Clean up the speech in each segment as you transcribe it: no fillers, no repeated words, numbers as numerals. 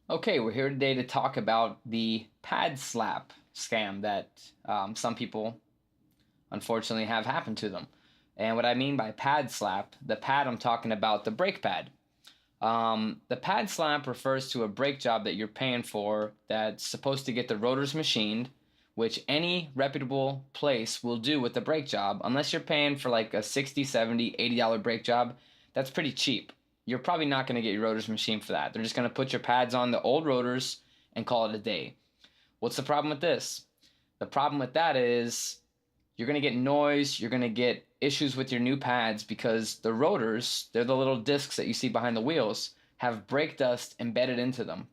Okay, we're here today to talk about the pad slap scam that some people unfortunately have happened to them. And what I mean by pad slap, the pad I'm talking about, the brake pad. The pad slap refers to a brake job that you're paying for that's supposed to get the rotors machined, which any reputable place will do with the brake job, unless you're paying for like a 60, 70, $80 brake job. That's pretty cheap. You're probably not going to get your rotors machined for that. They're just going to put your pads on the old rotors and call it a day. What's the problem with this? The problem with that is you're going to get noise, you're going to get issues with your new pads because the rotors, they're the little discs that you see behind the wheels, have brake dust embedded into them.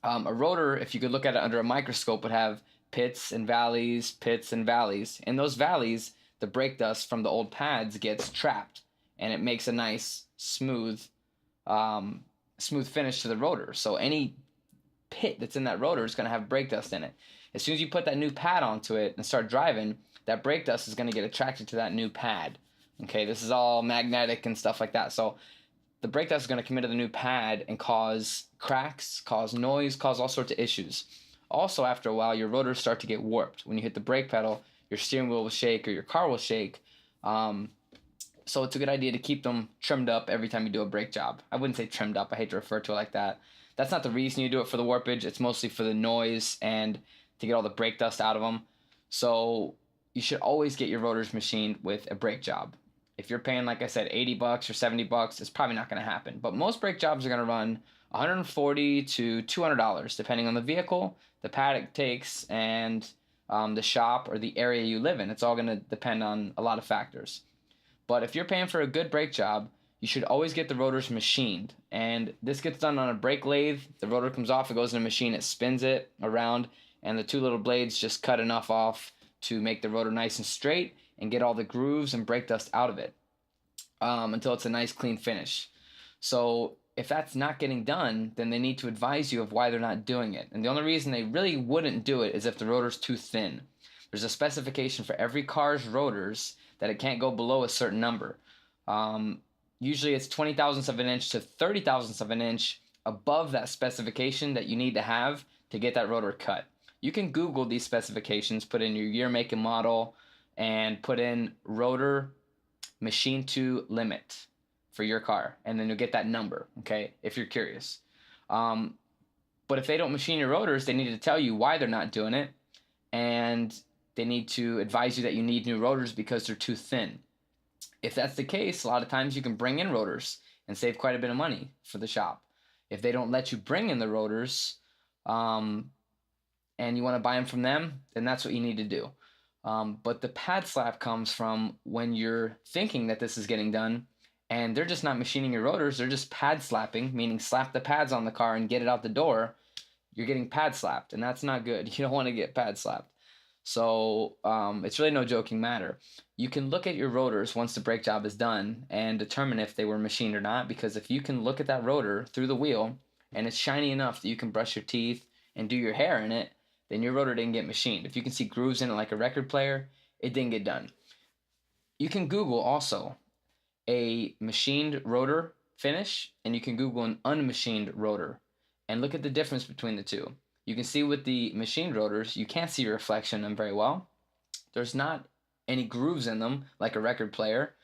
A rotor, if you could look at it under a microscope, would have pits and valleys, pits and valleys. In those valleys, the brake dust from the old pads gets trapped, and it makes a nice, smooth finish to the rotor. So any pit that's in that rotor is going to have brake dust in it. As soon as you put that new pad onto it and start driving, that brake dust is going to get attracted to that new pad. Okay, this is all magnetic and stuff like that. So the brake dust is going to come into the new pad and cause cracks, cause noise, cause all sorts of issues. Also, after a while, your rotors start to get warped. When you hit the brake pedal, your steering wheel will shake or your car will shake. So it's a good idea to keep them trimmed up every time you do a brake job. I wouldn't say trimmed up. I hate to refer to it like that. That's not the reason you do it for the warpage. It's mostly for the noise and to get all the brake dust out of them. So you should always get your rotors machined with a brake job. If you're paying, like I said, $80 or $70, it's probably not going to happen. But most brake jobs are going to run $140 to $200, depending on the vehicle, the pad it takes, and the shop or the area you live in. It's all going to depend on a lot of factors. But if you're paying for a good brake job, you should always get the rotors machined. And this gets done on a brake lathe. The rotor comes off, it goes in a machine, it spins it around, and the two little blades just cut enough off to make the rotor nice and straight and get all the grooves and brake dust out of it until it's a nice clean finish. So if that's not getting done, then they need to advise you of why they're not doing it. And the only reason they really wouldn't do it is if the rotor's too thin. There's a specification for every car's rotors that it can't go below a certain number. Usually it's 20 thousandths of an inch to 30 thousandths of an inch above that specification that you need to have to get that rotor cut. You can Google these specifications, put in your year, make, and model, and put in rotor machine to limit for your car, and then you'll get that number, okay, if you're curious. But if they don't machine your rotors, they need to tell you why they're not doing it, and they need to advise you that you need new rotors because they're too thin. If that's the case, a lot of times you can bring in rotors and save quite a bit of money for the shop. If they don't let you bring in the rotors and you want to buy them from them, then that's what you need to do. But the pad slap comes from when you're thinking that this is getting done and they're just not machining your rotors, they're just pad slapping, meaning slap the pads on the car and get it out the door. You're getting pad slapped, and that's not good. You don't want to get pad slapped. So it's really no joking matter. You can look at your rotors once the brake job is done and determine if they were machined or not, because if you can look at that rotor through the wheel and it's shiny enough that you can brush your teeth and do your hair in it, then your rotor didn't get machined. If you can see grooves in it like a record player, it didn't get done. You can Google also a machined rotor finish, and you can Google an unmachined rotor and look at the difference between the two. You can see with the machined rotors, you can't see your reflection in them very well. There's not any grooves in them like a record player,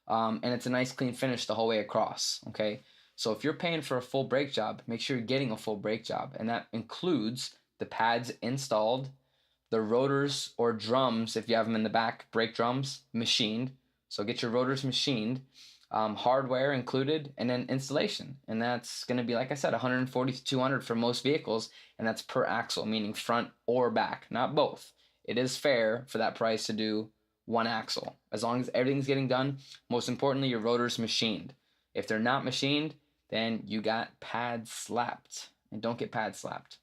and it's a nice clean finish the whole way across, okay? So if you're paying for a full brake job, make sure you're getting a full brake job, and that includes the pads installed, the rotors or drums, if you have them in the back, brake drums, machined. So get your rotors machined, hardware included, and then installation. And that's going to be, like I said, 140 to 200 for most vehicles, and that's per axle, meaning front or back, not both. It is fair for that price to do one axle, as long as everything's getting done. Most importantly, your rotors machined. If they're not machined, then you got pad slapped, and don't get pad slapped.